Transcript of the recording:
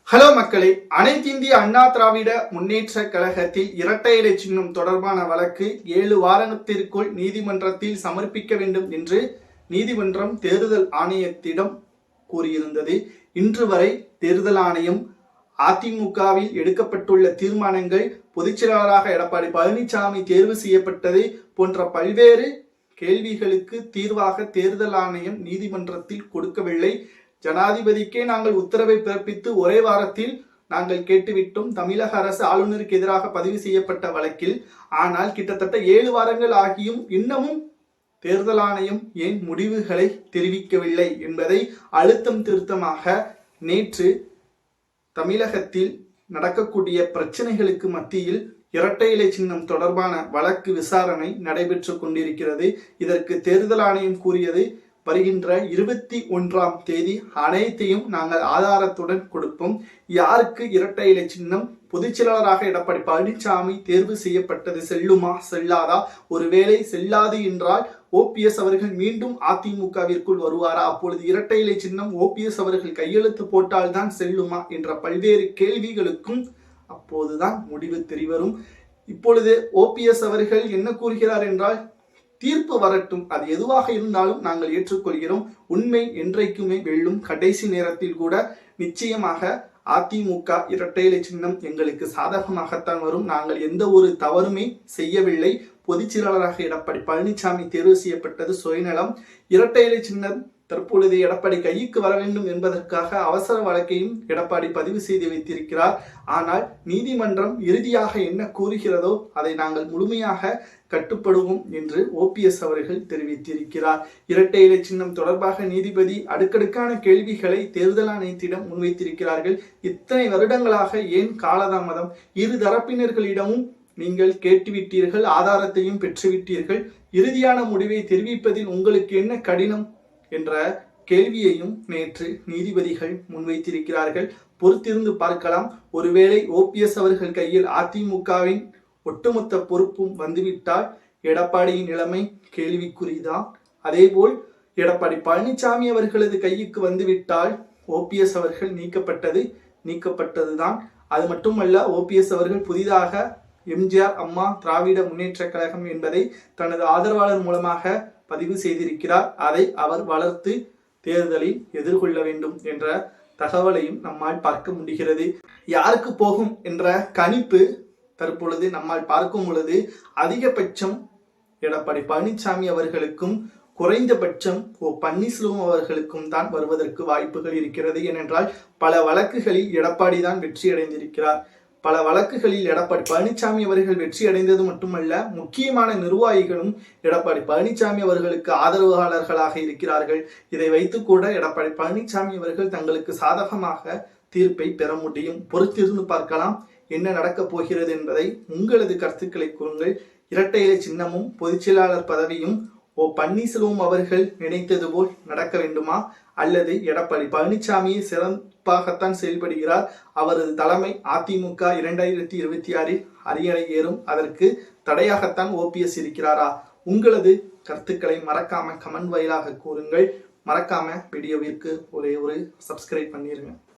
Hello மக்களே, அனைத்து இந்திய அண்ணா திராவிட முன்னேற்ற கழகத்தில் இரட்டை இலை சின்னம் தொடர்பான வழக்கு 7 வாரத்திற்குள் நீதிமன்றத்தில் சமர்ப்பிக்க வேண்டும் என்று நீதிமன்றம் தேர்தல் ஆணையத்திடம் கூறியிருந்தது. இன்று வரை தேர்தல் ஆணையம் அதிமுகவில் எடுக்கப்பட்டுள்ள தீர்மானங்கள், பொதுச்செயலாளராக எடப்பாடி பழனிசாமி தேர்வு செய்யப்பட்டது போன்ற பல்வேறு கேள்விகளுக்கு தீர்வாக தேர்தல் ஆணையம் நீதிமன்றத்தில் கொடுக்கவில்லை. ஜனாதிபதிக்கே நாங்கள் உத்தரவை பிறப்பித்து ஒரே வாரத்தில் நாங்கள் கேட்டுவிட்டோம் தமிழக அரசு ஆளுநருக்கு எதிராக பதிவு செய்யப்பட்ட வழக்கில். ஆனால் கிட்டத்தட்ட 7 வாரங்கள் ஆகியும் இன்னமும் தேர்தல் ஆணையம் ஏன் முடிவுகளை தெரிவிக்கவில்லை என்பதை அழுத்தம் திருத்தமாக நேற்று தமிழகத்தில் நடக்கக்கூடிய பிரச்சனைகளுக்கு மத்தியில் இரட்டை இலை சின்னம் தொடர்பான வழக்கு விசாரணை நடைபெற்று கொண்டிருக்கிறது. இதற்கு தேர்தல் ஆணையம் கூறியது, வருகின்ற 21ஆம் தேதி அனைத்தையும் நாங்கள் ஆதாரத்துடன் கொடுப்போம். யாருக்கு இரட்டை இலை சின்னம், பொதுச்செயலாளராக எடப்பாடி பழனிசாமி தேர்வு செய்யப்பட்டது செல்லுமா செல்லாதா, ஒருவேளை செல்லாது என்றால் ஓபிஎஸ் அவர்கள் மீண்டும் அதிமுகவிற்குள் வருவாரா, அப்பொழுது இரட்டை இலை சின்னம் ஓபிஎஸ் அவர்கள் கையெழுத்து போட்டால்தான் செல்லுமா என்ற பல்வேறு கேள்விகளுக்கும் அப்போதுதான் முடிவு தெரிவரும். இப்பொழுது ஓபிஎஸ் அவர்கள் என்ன கூறுகிறார் என்றால், தீர்ப்பு வரட்டும், அது எதுவாக இருந்தாலும் நாங்கள் ஏற்றுக்கொள்கிறோம், உண்மை என்றைக்குமே வெல்லும், கடைசி நேரத்தில் கூட நிச்சயமாக அதிமுக இரட்டை இலை சின்னம் எங்களுக்கு சாதகமாகத்தான் வரும், நாங்கள் எந்த ஒரு தவறுமே செய்யவில்லை, பொதுச்செயலாளராக எடப்பாடி பழனிசாமி தேர்வு செய்யப்பட்டது சுயநலம், இரட்டை இலை சின்னம் தற்பொழுது எடப்பாடி கைக்கு வர வேண்டும் என்பதற்காக அவசர வழக்கையும் எடப்பாடி பதிவு செய்து வைத்திருக்கிறார். ஆனால் நீதிமன்றம் இறுதியாக என்ன கூறுகிறதோ அதை நாங்கள் முழுமையாக கட்டுப்படுவோம் என்று ஓபிஎஸ் அவர்கள் தெரிவித்திருக்கிறார். இரட்டை இலை சின்னம் தொடர்பாக நீதிபதி அடுக்கடுக்கான கேள்விகளை தேர்தல் ஆணையத்திடம் முன்வைத்திருக்கிறார்கள். இத்தனை வருடங்களாக ஏன் காலதாமதம்? இரு தரப்பினர்களிடமும் நீங்கள் கேட்டுவிட்டீர்கள், ஆதாரத்தையும் பெற்றுவிட்டீர்கள், இறுதியான முடிவை தெரிவிப்பதில் உங்களுக்கு என்ன கடினம் என்ற கேள்வியையும் நேற்று நீதிபதிகள் முன்வைத்திருக்கிறார்கள். பொறுத்திருந்து பார்க்கலாம். ஒருவேளை ஓபிஎஸ் அவர்கள் கையில் அதிமுகவின் ஒட்டுமொத்த பொறுப்பும் வந்துவிட்டால் எடப்பாடியின் நிலைமை கேள்விக்குறிதான். அதேபோல் எடப்பாடி பழனிசாமி அவர்களது கைக்கு வந்துவிட்டால் ஓபிஎஸ் அவர்கள் நீக்கப்பட்டதுதான். அது மட்டுமல்ல, ஓபிஎஸ் அவர்கள் புதிதாக எம்ஜிஆர் அம்மா திராவிட முன்னேற்ற கழகம் என்பதை தனது ஆதரவாளர் மூலமாக பதிவு செய்திருக்கிறார். அதை அவர் வளர்த்து தேர்தலில் எதிர்கொள்ள வேண்டும் என்ற தகவலையும் நம்மால் பார்க்க முடிகிறது. யாருக்கு போகும் என்ற கணிப்பு தற்பொழுது நம்மால் பார்க்கும் பொழுது அதிகபட்சம் எடப்பாடி பழனிசாமி அவர்களுக்கும் குறைந்தபட்சம் பன்னீர்செல்வம் அவர்களுக்கும் தான் வருவதற்கு வாய்ப்புகள் இருக்கிறது. ஏனென்றால் பல வழக்குகளில் எடப்பாடி தான் வெற்றி அடைந்திருக்கிறார். பல வழக்குகளில் எடப்பாடி பழனிசாமி அவர்கள் வெற்றி அடைந்தது மட்டுமல்ல, முக்கியமான நிர்வாகிகளும் எடப்பாடி பழனிசாமி அவர்களுக்கு ஆதரவாளர்களாக இருக்கிறார்கள். இதை வைத்து கூட எடப்பாடி பழனிசாமி அவர்கள் தங்களுக்கு சாதகமாக தீர்ப்பை பெற முடியும். பொறுத்திருந்து பார்க்கலாம் என்ன நடக்கப் போகிறது என்பதை. உங்களது கருத்துக்களை கூறுங்கள். இரட்டை இலை சின்னமும் பொதுச்செயலாளர் பதவியும் பன்னீர்செல்வம் அவர்கள் நினைத்தது போல் நடக்க வேண்டுமா, அல்லது எடப்பாடி பழனிசாமியை சிறப்பாகத்தான் செயல்படுகிறார், அவரது தலைமை அதிமுக 2026 அரியணை ஏறும், அதற்கு தடையாகத்தான் ஓபிஎஸ் இருக்கிறாரா? உங்களது கருத்துக்களை மறக்காம கமெண்ட் வாயிலாக கூறுங்கள். மறக்காம வீடியோவிற்கு ஒரு சப்ஸ்கிரைப் பண்ணிருங்க.